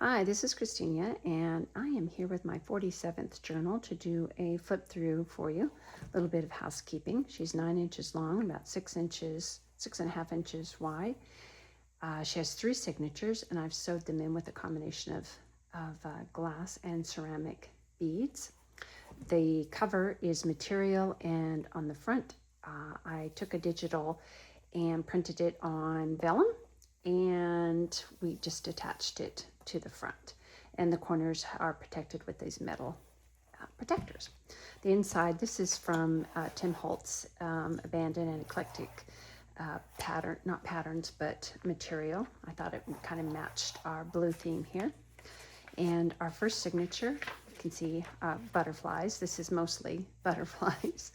Hi, this is Christina, and I am here with my 47th journal to do a flip through for you. A little bit of housekeeping. She's 9 inches long, about 6 inches, 6.5 inches wide. She has 3 signatures, and I've sewed them in with a combination of glass and ceramic beads. The cover is material, and on the front, I took a digital and printed it on vellum, and we just attached it to the front. And the corners are protected with these metal protectors. The inside, this is from Tim Holtz, Abandoned and Eclectic pattern, not patterns, but material. I thought it kind of matched our blue theme here. And our first signature, you can see butterflies. This is mostly butterflies.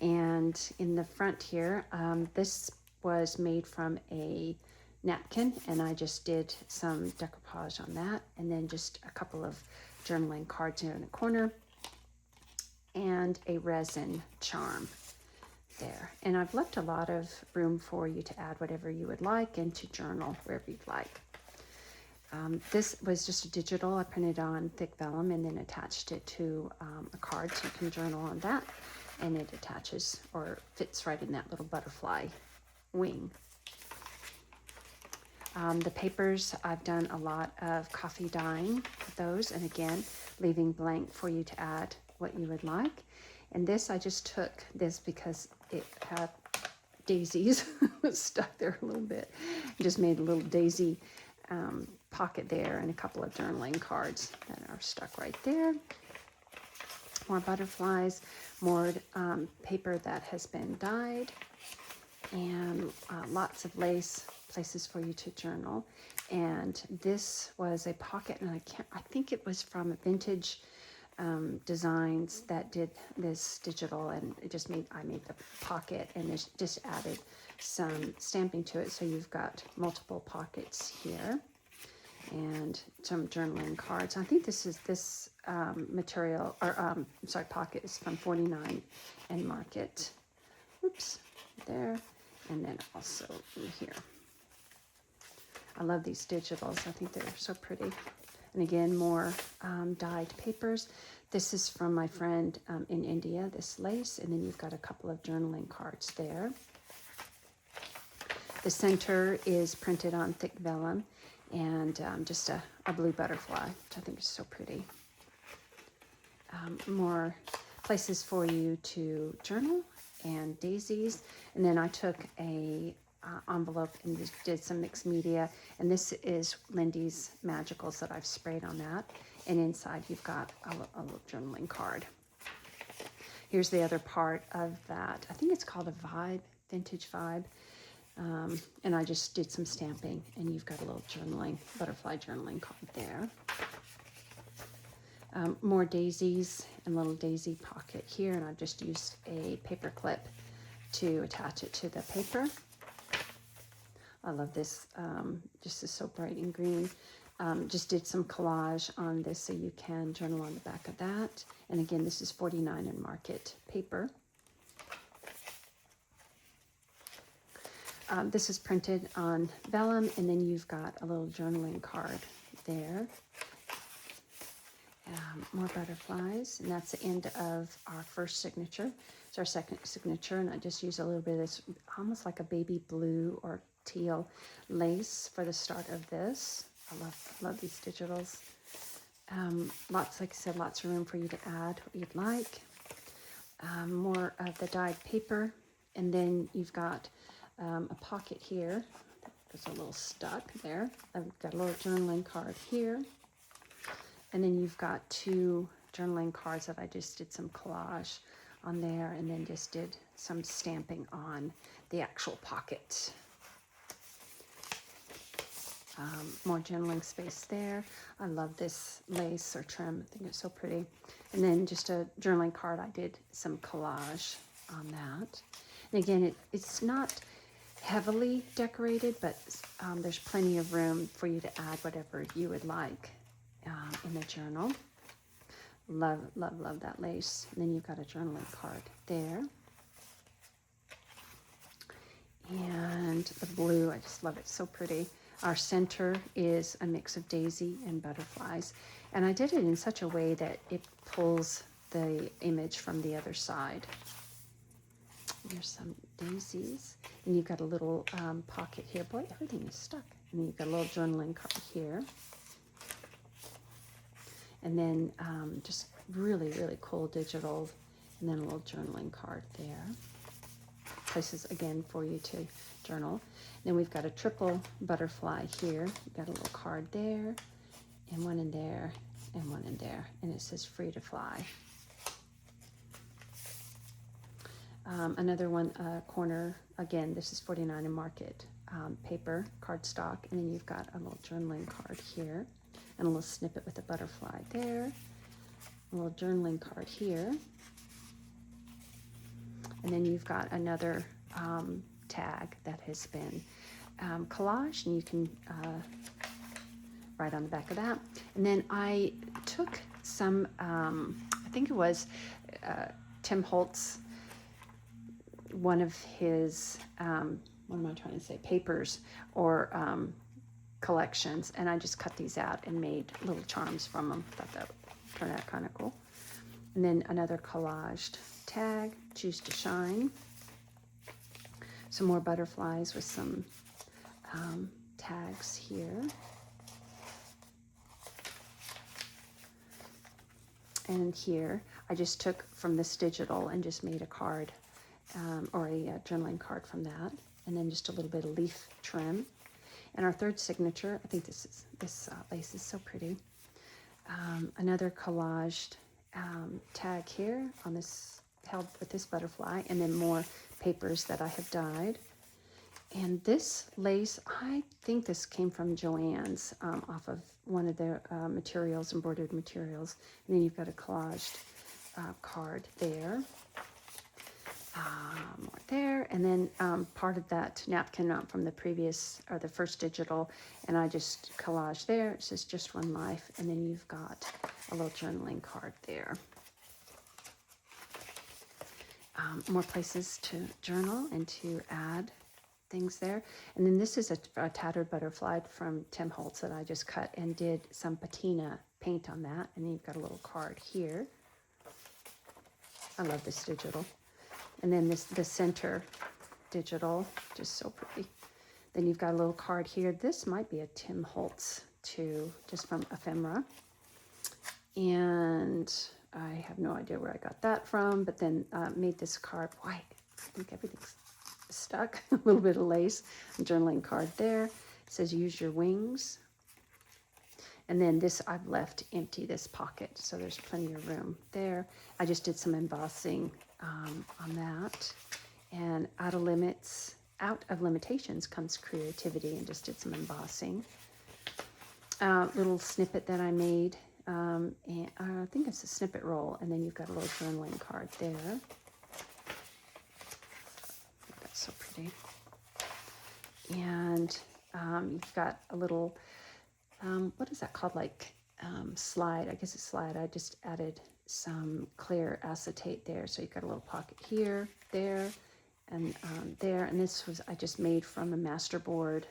And in the front here, this was made from a napkin, and I just did some decoupage on that, and then just a couple of journaling cards here in the corner, and a resin charm there. And I've left a lot of room for you to add whatever you would like and to journal wherever you'd like. This was just a digital. I printed on thick vellum and then attached it to a card, so you can journal on that, and it attaches or fits right in that little butterfly wing. The papers, I've done a lot of coffee dyeing with those, and again, leaving blank for you to add what you would like. And this, I just took this because it had daisies stuck there a little bit. Just made a little daisy pocket there, and a couple of journaling cards that are stuck right there. More butterflies, more paper that has been dyed, and lots of lace, places for you to journal. And this was a pocket, and I think it was from Vintage Designs that did this digital, and I made the pocket, and it just added some stamping to it, so you've got multiple pockets here and some journaling cards. I think this material, or pocket is from 49 and Market. Oops, there, and then also in here. I love these digitals. I think they're so pretty. And again, more dyed papers. This is from my friend in India, this lace, and then you've got a couple of journaling cards there. The center is printed on thick vellum, and just a blue butterfly, which I think is so pretty. More places for you to journal, and daisies. And then I took a envelope and just did some mixed media, and this is Lindy's Magicals that I've sprayed on that, and inside you've got a little journaling card. Here's the other part of that. I think it's called a vibe, vintage vibe, and I just did some stamping, and you've got a little journaling, butterfly journaling card there. More daisies and little daisy pocket here, and I've just used a paper clip to attach it to the paper. I love this, just is so bright and green. Just did some collage on this, so you can journal on the back of that. And again, this is 49 and Market paper. This is printed on vellum, and then you've got a little journaling card there. More butterflies, and that's the end of our first signature. It's our second signature, and I just use a little bit of this, almost like a baby blue or teal lace for the start of this. I love these digitals. Lots, like I said, lots of room for you to add what you'd like. More of the dyed paper, and then you've got a pocket here. It's a little stuck there. I've got a little journaling card here. And then you've got 2 journaling cards that I just did some collage on there, and then just did some stamping on the actual pocket. More journaling space there. I love this lace or trim. I think it's so pretty. And then just a journaling card. I did some collage on that. And again, it's not heavily decorated, but there's plenty of room for you to add whatever you would like in the journal. Love, love, love that lace. And then you've got a journaling card there. And the blue, I just love it, so pretty. Our center is a mix of daisy and butterflies. And I did it in such a way that it pulls the image from the other side. There's some daisies. And you've got a little pocket here. Boy, everything is stuck. And then you've got a little journaling card here. And then just really, really cool digital. And then a little journaling card there. Places, again, for you to journal. Then we've got a triple butterfly here. We've got a little card there, and one in there, and one in there. And it says free to fly. Another one, corner, again, this is 49 in market, paper, cardstock, and then you've got a little journaling card here, and a little snippet with a butterfly there, a little journaling card here, and then you've got another tag that has been collaged, and you can write on the back of that. And then I took some, I think it was Tim Holtz, one of his, what am I trying to say, papers or collections, and I just cut these out and made little charms from them. Thought that would turn out kind of cool. And then another collaged tag, Choose to Shine. Some more butterflies with some tags here. And here, I just took from this digital and just made a card, or a journaling card from that. And then just a little bit of leaf trim. And our third signature, I think this lace is so pretty. Another collaged tag here on this, held with this butterfly, and then more papers that I have dyed. And this lace, I think this came from Joann's, off of one of their materials, embroidered materials. And then you've got a collaged card there. More there, and then part of that napkin from the previous, or the first digital, and I just collaged there. It says Just One Life, and then you've got a little journaling card there. More places to journal and to add things there. And then this is a tattered butterfly from Tim Holtz that I just cut and did some patina paint on that, and then you've got a little card here. I love this digital. And then the center digital, just so pretty. Then you've got a little card here. This might be a Tim Holtz too, just from Ephemera. And I have no idea where I got that from, but then made this card. Boy, I think everything's stuck. A little bit of lace. A journaling card there. It says Use Your Wings. And then this I've left empty, this pocket, so there's plenty of room there. I just did some embossing on that. And out of limitations comes creativity, and just did some embossing. Little snippet that I made, and I think it's a snippet roll, and then you've got a little journaling card there. That's so pretty. And you've got a little, what is that called, like slide, I guess it's slide. I just added some clear acetate there, so you've got a little pocket here, there, and there. And this was, I just made from a masterboard,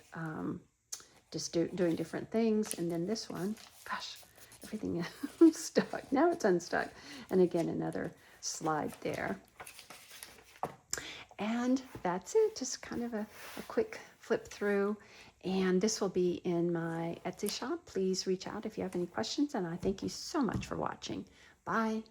just doing different things. And then this one, gosh, everything is stuck. Now it's unstuck. And again, another slide there. And that's it, just kind of a quick flip through. And this will be in my Etsy shop. Please reach out if you have any questions, and I thank you so much for watching. Bye.